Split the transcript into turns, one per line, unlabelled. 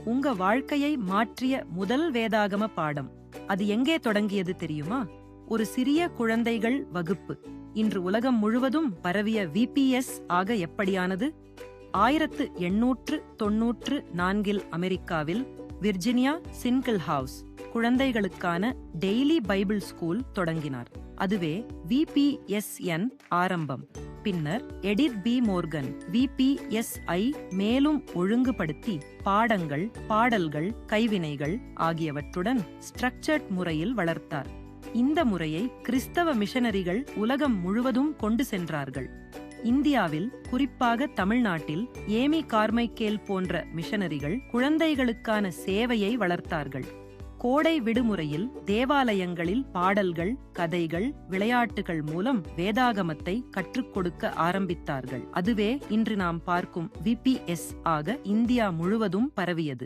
உங்க வாழ்க்கையை மாற்றிய முதல் வேதாகம பாடம் அது எங்கே தொடங்கியது தெரியுமா? ஒரு சிறிய குழந்தைகள் வகுப்பு இன்று உலகம் முழுவதும் பரவிய விபிஎஸ் ஆக எப்படியானது? 1894 அமெரிக்காவில் விர்ஜினியா சிங்கிள் ஹவுஸ் குழந்தைகளுக்கான டெய்லி பைபிள் ஸ்கூல் தொடங்கினார். அதுவே விபிஎஸ்என் ஆரம்பம். பின்னர் எடித் பி மோர்கன் விபிஎஸ்ஐ மேலும் ஒழுங்குபடுத்தி பாடங்கள், பாடல்கள், கைவினைகள் ஆகியவற்றுடன் ஸ்ட்ரக்சர்ட் முறையில் வளர்த்தார். இந்த முறையை கிறிஸ்தவ மிஷனரிகள் உலகம் முழுவதும் கொண்டு சென்றார்கள். இந்தியாவில், குறிப்பாக தமிழ்நாட்டில் ஏமி கார்மைக்கேல் போன்ற மிஷனரிகள் குழந்தைகளுக்கான சேவையை வளர்த்தார்கள். கோடை விடுமுறையில் தேவாலயங்களில் பாடல்கள், கதைகள், விளையாட்டுகள் மூலம் வேதாகமத்தை கற்றுக் கொடுக்க ஆரம்பித்தார்கள். அதுவே இன்று நாம் பார்க்கும் விபிஎஸ் ஆக இந்தியா முழுவதும் பரவியது.